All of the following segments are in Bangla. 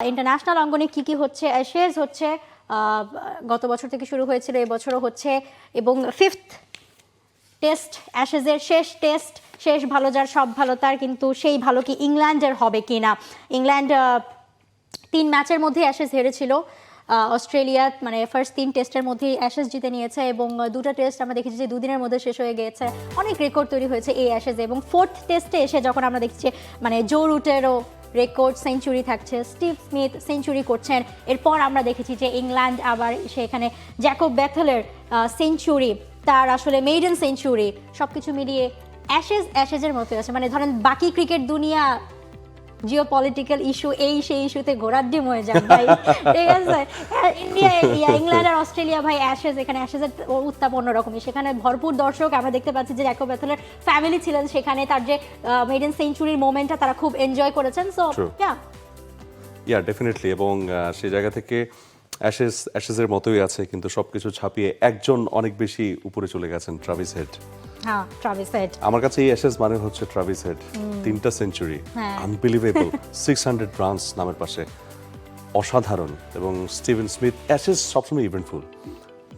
ইন্টারন্যাশনাল অঙ্গনে কি কি হচ্ছে, অ্যাশেজ হচ্ছে গত বছর থেকে শুরু হয়েছিল, এবছরও হচ্ছে, এবং ফিফথ টেস্ট, অ্যাশেজের শেষ টেস্ট, শেষ ভালো যার সব ভালো তার, কিন্তু সেই ভালো কি ইংল্যান্ডের হবে কি না। ইংল্যান্ড 3 ম্যাচের মধ্যে অ্যাশেজ হেরেছিল, অস্ট্রেলিয়া মানে ফার্স্ট 3 টেস্টের মধ্যেই অ্যাশেজ জিতে নিয়েছে, এবং 2টা টেস্ট আমরা দেখেছি যে 2 দিনের মধ্যে শেষ হয়ে গিয়েছে। অনেক রেকর্ড তৈরি হয়েছে এই অ্যাশেজে, এবং 4th টেস্টে এসে যখন আমরা দেখছি মানে জো রুটেরও রেকর্ড সেঞ্চুরি থাকছে, স্টিভ স্মিথ সেঞ্চুরি করছেন, এরপর আমরা দেখেছি যে ইংল্যান্ড আবার সেখানে জ্যাকব বেথেলের সেঞ্চুরি, তার আসলে মেইডেন সেঞ্চুরি, সব কিছু মিলিয়ে অ্যাশেজের মতো আছে। মানে ধরেন বাকি ক্রিকেট দুনিয়া জিও পলিটিক্যাল ইস্যু এই সেই ইস্যুতে ঘোরার ডিম হয়ে যায় ভাই, ঠিক আছে। ইন্ডিয়া, ইংল্যান্ড আর অস্ট্রেলিয়া ভাই অ্যাশেজ, এখানে অ্যাশেজের উত্তাপ অন্যরকমই। সেখানে ভরপুর দর্শক, আমরা দেখতে পাচ্ছি যে জ্যাকব বেথেলের ফ্যামিলি ছিলেন সেখানে, তার যে মেইডেন সেঞ্চুরির মোমেন্টটা তারা খুব এনজয় করেছেন। সো ইয়া ডেফিনেটলি, এবং সেই জায়গা থেকে অ্যাশেজের মতোই আছে, কিন্তু সবকিছু ছাপিয়ে একজন অনেক বেশি উপরে চলে গেছেন, ট্রাভিস হেড। হ্যাঁ, ট্রাভিস হেড। আমার কাছে এই অ্যাশেজ মানে হচ্ছে ট্রাভিস হেড, 3টা সেঞ্চুরি, আনবিলিভেবল, 600 রানস নামের পাশে, অসাধারণ। এবং স্টিভেন স্মিথ, অ্যাশেজ সবসময় ইভেন্টফুল,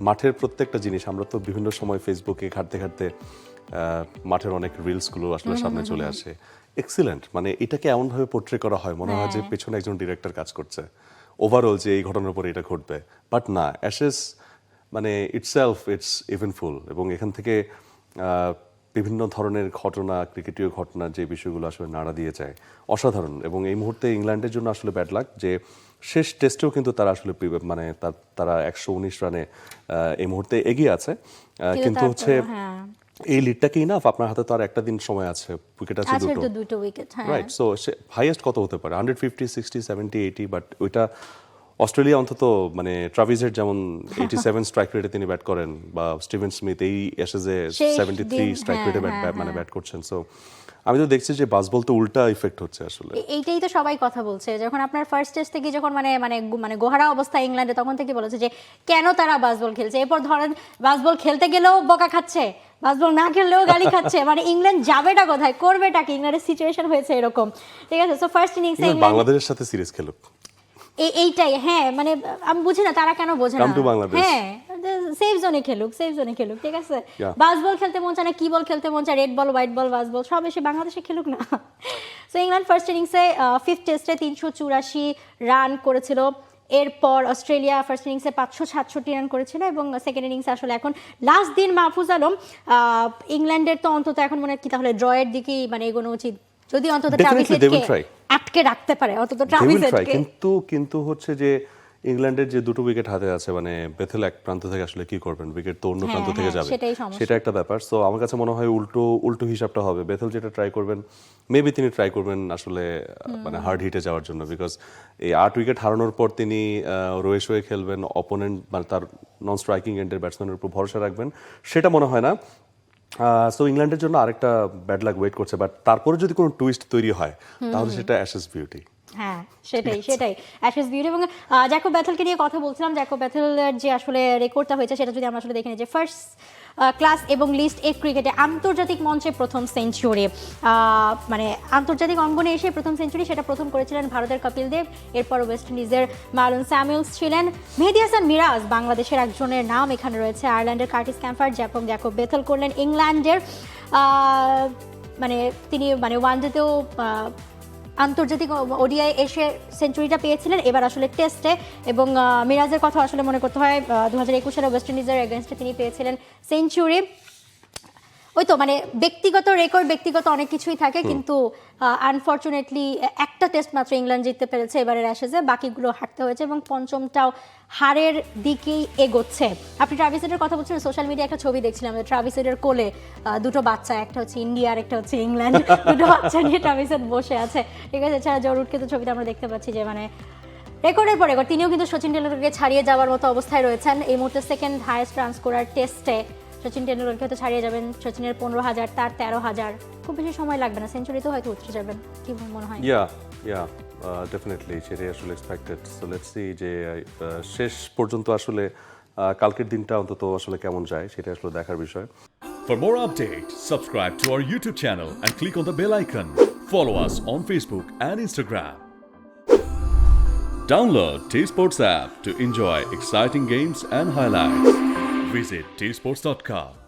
মাঠের প্রত্যেকটা জিনিস। আমরা তো বিভিন্ন সময় ফেসবুকে ঘাটতে ঘাটতে মাঠের অনেক রিলসগুলো আসলে সামনে চলে আসে। এক্সিলেন্ট, মানে এটাকে এমনভাবে পোর্ট্রে করা হয়, মনে হয় যে পেছনে একজন ডিরেক্টর কাজ করছে ওভারঅল, যে এই ঘটনার পরে এটা ঘটবে। বাট না, অ্যাশেজ মানে ইটসেলফ ইটস ইভেন্টফুল, এবং এখান থেকে বিভিন্ন ধরনের ঘটনা, ক্রিকেটীয় ঘটনা, যে বিষয়গুলো আসলে নাড়া দিয়ে যায়, অসাধারণ। এবং এই মুহূর্তে ইংল্যান্ডের জন্য আসলে ব্যাড লাক যে শেষ টেস্টেও কিন্তু তারা আসলে মানে তারা 119 রানে এই মুহূর্তে এগিয়ে আছে, কিন্তু হচ্ছে এই লিডটা কি ইনাফ? আপনার হাতে তো আর একটা দিন সময় আছে, উইকেট আছে দুটো, রাইট? সো হাইয়েস্ট কত হতে পারে? 150, 60, 70, 80, বাট ওইটা অস্ট্রেলিয়া অন্তত, মানে ট্রাভিসের যেমন 87 স্ট্রাইক রেটে তিনি ব্যাট করেন, বা স্টিভেন স্মিথ এই অ্যাশেজে 73 স্ট্রাইক রেটে ব্যাট করছেন। সো আমি তো দেখছি যে বাসবল তো উল্টা ইফেক্ট হচ্ছে আসলে। এইটাই তো সবাই কথা বলছে, যখন আপনার ফার্স্ট টেস্ট থেকে যখন মানে মানে মানে গোহারা অবস্থা ইংল্যান্ডে, তখন থেকে বলেছে যে কেন তারা বাসবল খেলছে। এরপর ধরেন বাসবল খেলতে গেলেও বকা খাচ্ছে, বাসবল না খেললেও গালি খাচ্ছে, মানে ইংল্যান্ড যাবেটা কোথায়, করবেটা কি? ইংল্যান্ডের সিচুয়েশন হয়েছে এরকম, ঠিক আছে। সো ফার্স্ট ইনিংসে বাংলাদেশের সাথে সিরিজ খেলুক, এইটাই। হ্যাঁ, মানে আমি বুঝি না তারা কেন বোঝে না। হ্যাঁ, সেফ জোনে খেলুক, সেফ জোনে খেলুক, ঠিক আছে। বাসবল খেলতে মন চায় না, কি বল খেলতে মন চায়, রেড বল, হোয়াইট বল, বাসবল, সব এসে বাংলাদেশে খেলুক না। সো ইংল্যান্ড ফার্স্ট ইনিংসে 5th টেস্টে 384 রান করেছিল। এরপর অস্ট্রেলিয়া ফার্স্ট ইনিংসে 566 রান করেছিল, এবং সেকেন্ড ইনিংসে আসলে এখন লাস্ট দিন মাহফুজ আলম, ইংল্যান্ডের তো অন্তত এখন মনে হয় কি তাহলে ড্রয়ের দিকেই মানে এগোনো উচিত, যদি অন্তত ট্রাভিস হেডকে আটকে রাখতে পারে, অন্তত ট্রাভিস হেডকে। কিন্তু হচ্ছে যে ইংল্যান্ডের যে 2টো উইকেট হাতে আছে, মানে বেথেল এক প্রান্ত থেকে আসলে কি করবেন, উইকেট তো অন্য প্রান্ত থেকে যাবে, সেটা একটা ব্যাপার। সো আমার কাছে মনে হয় উল্টো হিসাবটা হবে। বেথেল যেটা ট্রাই করবেন, মেবি তিনি ট্রাই করবেন আসলে মানে হার্ড হিটে যাওয়ার জন্য, বিকজ এই 8 উইকেট হারানোর পর তিনি রয়ে শোয়ে খেলবেন, অপোনেন্ট মানে তার নন স্ট্রাইকিং এন্ডের ব্যাটসম্যানের উপর ভরসা রাখবেন, সেটা মনে হয় না। সো ইংল্যান্ডের জন্য আরেকটা ব্যাড লাক ওয়েট করছে, বাট তারপরে যদি কোনো টুইস্ট তৈরি হয় তাহলে সেটা অ্যাশেজ বিউটি। হ্যাঁ, সেটাই অ্যাশেজ বিউটি। এবং জ্যাকব বেথেলকে নিয়ে কথা বলছিলাম, জ্যাকব বেথেলের যে আসলে রেকর্ডটা হয়েছে সেটা যদি আমরা আসলে দেখে নিই, যে ফার্স্ট ক্লাস এবং লিস্ট এ ক্রিকেটে আন্তর্জাতিক মঞ্চে প্রথম সেঞ্চুরি, মানে আন্তর্জাতিক অঙ্গনে এসে প্রথম সেঞ্চুরি, সেটা প্রথম করেছিলেন ভারতের কপিল দেব, এরপর ওয়েস্ট ইন্ডিজের মার্লন স্যামুয়েলস ছিলেন, মেহেদী হাসান মিরাজ বাংলাদেশের একজনের নাম এখানে রয়েছে, আয়ারল্যান্ডের কার্টিস ক্যাম্পার, জ্যাকব বেথেল করলেন ইংল্যান্ডের, মানে তিনি মানে ওয়ানডেতেও আন্তর্জাতিক ওডিআই এসে সেঞ্চুরিটা পেয়েছিলেন, এবার আসলে টেস্টে। এবং মিরাজের কথা আসলে মনে করতে হয় 2021 সালে ওয়েস্ট ইন্ডিজের এগেনস্টে তিনি পেয়েছিলেন সেঞ্চুরি। ওই তো মানে ব্যক্তিগত রেকর্ড, ব্যক্তিগত অনেক কিছুই থাকে, কিন্তু আনফর্চুনেটলি একটা টেস্ট মাত্র ইংল্যান্ড জিততে পেরেছে এবারের অ্যাশেজে, বাকিগুলো হারতে হয়েছে, এবং পঞ্চমটাও হারের দিকেই এগোচ্ছে। আপনি ট্রাভিস হেডের কথা বলছেন, সোশ্যাল মিডিয়ায় একটা ছবি দেখছিলাম, ট্রাভিস হেডের কোলে 2টো বাচ্চা, একটা হচ্ছে ইন্ডিয়া আর একটা হচ্ছে ইংল্যান্ড, 2টো বাচ্চা নিয়ে ট্রাভিস হেড বসে আছে, ঠিক আছে। এছাড়া জরুরকে তো ছবিটা আমরা দেখতে পাচ্ছি যে মানে রেকর্ডের পর রেকর্ড, তিনিও কিন্তু সচিন টেন্ডুলকারকে ছাড়িয়ে যাওয়ার মতো অবস্থায় রয়েছেন। এই মুহূর্তে সেকেন্ড হাইয়েস্ট রান স্কোরার টেস্টে সচিন টেন্ডুলকারকে হয়তো ছাড়িয়ে যাবেন, সচিনের 15,000, তার 13,000, খুব বেশি সময় লাগবে না, সেঞ্চুরিতেও হয়তো উঠে যাবেন, কি মনে হয়? ডেফিনেটলি সেটাই আসলে এক্সপেক্টেড। সো লেটস সি যে শেষ পর্যন্ত আসলে কালকের দিনটা অন্তত আসলে কেমন যায়, সেটা আসলে দেখার বিষয়। For more updates, subscribe to our YouTube channel and click on the bell icon. Follow us on Facebook and Instagram. Download T Sports app to enjoy exciting games and highlights. Visit tsports.com.